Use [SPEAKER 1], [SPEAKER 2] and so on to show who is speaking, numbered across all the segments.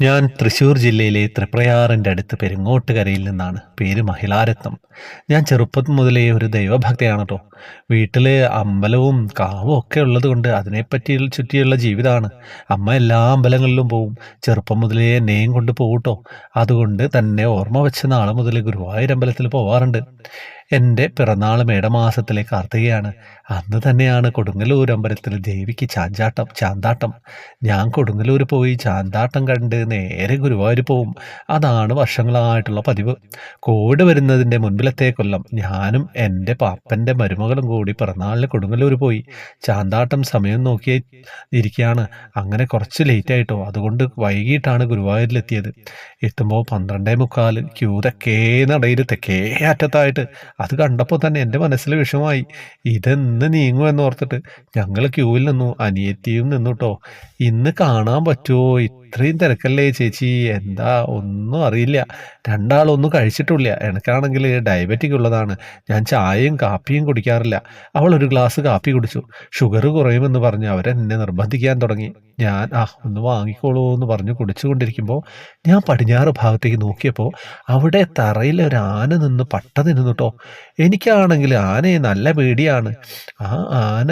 [SPEAKER 1] ഞാൻ തൃശ്ശൂർ ജില്ലയിലെ തൃപ്രയാറിൻ്റെ അടുത്ത് പെരിങ്ങോട്ടുകരയിൽ നിന്നാണ്. പേര് മഹിളാരത്നം. ഞാൻ ചെറുപ്പം മുതലേ ഒരു ദൈവഭക്തയാണ് ട്ടോ. വീട്ടില് അമ്പലവും കാവും ഒക്കെ ഉള്ളതുകൊണ്ട് അതിനെപ്പറ്റി ചുറ്റിയുള്ള ജീവിതമാണ്. അമ്മ എല്ലാ അമ്പലങ്ങളിലും പോവും. ചെറുപ്പം മുതലേ എന്നെയും കൊണ്ട് പോവും ട്ടോ. അതുകൊണ്ട് തന്നെ ഓർമ്മ വെച്ച നാള് മുതൽ ഗുരുവായൂർ അമ്പലത്തിൽ പോവാറുണ്ട്. എൻ്റെ പിറന്നാൾ മേടമാസത്തിലെ കാർത്തികയാണ്. അന്ന് തന്നെയാണ് കൊടുങ്ങല്ലൂർ അമ്പലത്തിൽ ദേവിക്ക് ചാന്താട്ടം. ഞാൻ കൊടുങ്ങല്ലൂർ പോയി ചാന്താട്ടം കണ്ട് നേരെ ഗുരുവായൂർ പോവും. അതാണ് വർഷങ്ങളായിട്ടുള്ള പതിവ്. കോവിഡ് വരുന്നതിൻ്റെ മുൻപിലത്തെ കൊല്ലം ഞാനും എൻ്റെ പാപ്പൻ്റെ മരുമകളും കൂടി പിറന്നാളിന് കൊടുങ്ങല്ലൂർ പോയി. ചാന്താട്ടം സമയം നോക്കി ഇരിക്കുകയാണ്. അങ്ങനെ കുറച്ച് ലേറ്റ് ആയിട്ടോ, അതുകൊണ്ട് വൈകിട്ടാണ് ഗുരുവായൂരിലെത്തിയത്. എത്തുമ്പോൾ 12:45. ക്യൂ തെക്കേ നടയിൽ തെക്കേ അറ്റത്തായിട്ട്. അത് കണ്ടപ്പോൾ തന്നെ എൻ്റെ മനസ്സിൽ വിഷമമായി. ഇതെന്ന് നീങ്ങുമെന്ന് ഓർത്തിട്ട് ഞങ്ങൾ ക്യൂവിൽ നിന്നു. അനിയത്തിയും നിന്നു ട്ടോ. ഇന്ന് കാണാൻ പറ്റുമോ? ഇത്രയും തിരക്കല്ലേ ചേച്ചി? എന്താ ഒന്നും അറിയില്ല. രണ്ടാളൊന്നും കഴിച്ചിട്ടില്ല. എനിക്കാണെങ്കിൽ ഡയബറ്റിക് ഉള്ളതാണ്. ഞാൻ ചായയും കാപ്പിയും കുടിക്കാറില്ല. അവൾ ഒരു ഗ്ലാസ് കാപ്പി കുടിച്ചു. ഷുഗർ കുറയുമെന്ന് പറഞ്ഞ് അവരെന്നെ നിർബന്ധിക്കാൻ തുടങ്ങി. ഞാൻ ഒന്ന് വാങ്ങിക്കോളൂ എന്ന് പറഞ്ഞ് കുടിച്ചുകൊണ്ടിരിക്കുമ്പോൾ ഞാൻ പടിഞ്ഞാറ് ഭാഗത്തേക്ക് നോക്കിയപ്പോൾ അവിടെ തറയിൽ ഒരു ആന നിന്ന് പട്ട നിന്നു ട്ടോ. എനിക്കാണെങ്കിൽ ആനയെ നല്ല പേടിയാണ്. ആ ആന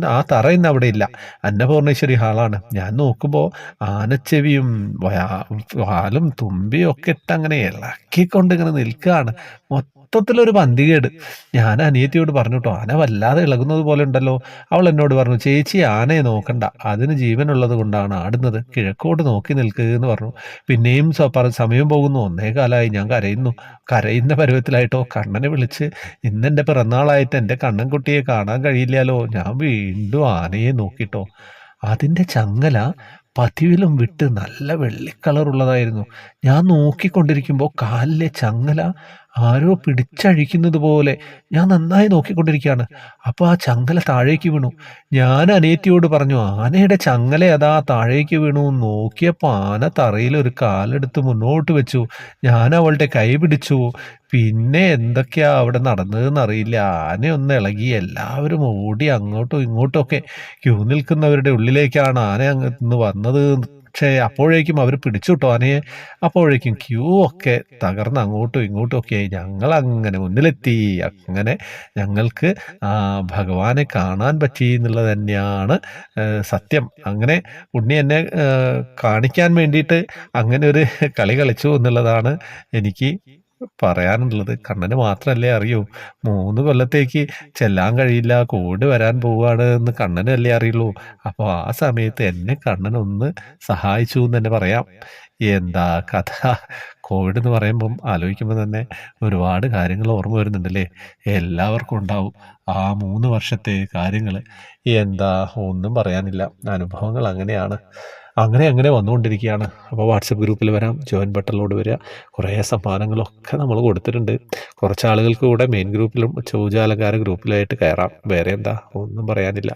[SPEAKER 1] ആ തറ ഇന്ന് അവിടെ ഇല്ല. അന്നപൂർണേശ്വരി ഹാളാണ്. ഞാൻ നോക്കുമ്പോൾ ആനച്ചെവിയും വാലും തുമ്പിയും ഒക്കെ ഇട്ട് അങ്ങനെ ഇളക്കിക്കൊണ്ട് ഇങ്ങനെ നിൽക്കുകയാണ്. മൊത്തത്തിലൊരു പന്തികേട്. ഞാൻ അനിയത്തിയോട് പറഞ്ഞു ട്ടോ, ആന വല്ലാതെ ഇളകുന്നത് പോലെ ഉണ്ടല്ലോ. അവൾ എന്നോട് പറഞ്ഞു, ചേച്ചി ആനയെ നോക്കണ്ട, അതിന് ജീവനുള്ളത് കൊണ്ടാണ് ആടുന്നത്, കിഴക്കോട്ട് നോക്കി നിൽക്കുക എന്ന് പറഞ്ഞു. പിന്നെയും സമയം പോകുന്നു. 1:15 ഞാൻ കരയുന്ന പരുവത്തിലായിട്ടോ. കണ്ണനെ വിളിച്ച്, ഇന്നെൻ്റെ പിറന്നാളായിട്ട് എൻ്റെ കണ്ണൻകുട്ടിയെ കാണാൻ കഴിയില്ലല്ലോ. ഞാൻ വീണ്ടും ആനയെ നോക്കിട്ടോ. അതിൻ്റെ ചങ്ങല പതിവിലും വിട്ട് നല്ല വെള്ളിക്കളറുള്ളതായിരുന്നു. ഞാൻ നോക്കിക്കൊണ്ടിരിക്കുമ്പോൾ കാലിലെ ചങ്ങല ആരോ പിടിച്ചഴിക്കുന്നത് പോലെ ഞാൻ നന്നായി നോക്കിക്കൊണ്ടിരിക്കുകയാണ്. അപ്പോൾ ആ ചങ്ങല താഴേക്ക് വീണു. ഞാൻ അനിയത്തിയോട് പറഞ്ഞു, ആനയുടെ ചങ്ങല അതാ താഴേക്ക് വീണു. നോക്കിയപ്പോൾ ആന തറയിൽ ഒരു കാലെടുത്ത് മുന്നോട്ട് വെച്ചു. ഞാൻ അവളുടെ കൈ പിടിച്ചു. പിന്നെ എന്തൊക്കെയാ അവിടെ നടന്നതെന്ന് അറിയില്ല. ആനയൊന്ന് ഇളകി. എല്ലാവരും ഓടി അങ്ങോട്ടും ഇങ്ങോട്ടും ഒക്കെ. ക്യൂ നിൽക്കുന്നവരുടെ ഉള്ളിലേക്കാണ് ആന അങ്ങ് വന്നത്. പക്ഷേ അപ്പോഴേക്കും അവർ പിടിച്ചു ട്ടോ ആനയെ. അപ്പോഴേക്കും ക്യൂ ഒക്കെ തകർന്ന് അങ്ങോട്ടും ഇങ്ങോട്ടും ഒക്കെ ആയി. ഞങ്ങൾ അങ്ങനെ മുന്നിലെത്തി. അങ്ങനെ ഞങ്ങൾക്ക് ഭഗവാനെ കാണാൻ പറ്റി എന്നുള്ളത് തന്നെയാണ് സത്യം. അങ്ങനെ ഉണ്ണി എന്നെ കാണിക്കാൻ വേണ്ടിയിട്ട് അങ്ങനെ ഒരു കളി കളിച്ചു എന്നുള്ളതാണ് എനിക്ക് പറയാനുള്ളത്. കണ്ണന് മാത്രല്ലേ അറിയൂ. 3 കൊല്ലത്തേക്ക് ചെല്ലാൻ കഴിയില്ല, കോവിഡ് വരാൻ പോവുകയാണ് എന്ന് കണ്ണനല്ലേ അറിയുള്ളൂ. അപ്പോൾ ആ സമയത്ത് എന്നെ കണ്ണനൊന്ന് സഹായിച്ചു എന്ന് തന്നെ പറയാം. എന്താ കഥ! കോവിഡ് എന്ന് പറയുമ്പം ആലോചിക്കുമ്പോൾ തന്നെ ഒരുപാട് കാര്യങ്ങൾ ഓർമ്മ വരുന്നുണ്ടല്ലേ. എല്ലാവർക്കും ഉണ്ടാവും ആ 3 വർഷത്തെ കാര്യങ്ങൾ. എന്താ ഒന്നും പറയാനില്ല. അനുഭവങ്ങൾ അങ്ങനെയാണ്. അങ്ങനെ വന്നുകൊണ്ടിരിക്കുകയാണ്. അപ്പോൾ വാട്സപ്പ് ഗ്രൂപ്പിൽ വരാം, ജോയിൻ ബട്ടണിലോട് വരിക. കുറേ സമ്മാനങ്ങളൊക്കെ നമ്മൾ കൊടുത്തിട്ടുണ്ട്. കുറച്ച് ആളുകൾക്ക് കൂടെ മെയിൻ ഗ്രൂപ്പിലും ശൗചാലങ്കാര ഗ്രൂപ്പിലായിട്ട് കയറാം. വേറെ എന്താ, ഒന്നും പറയാനില്ല.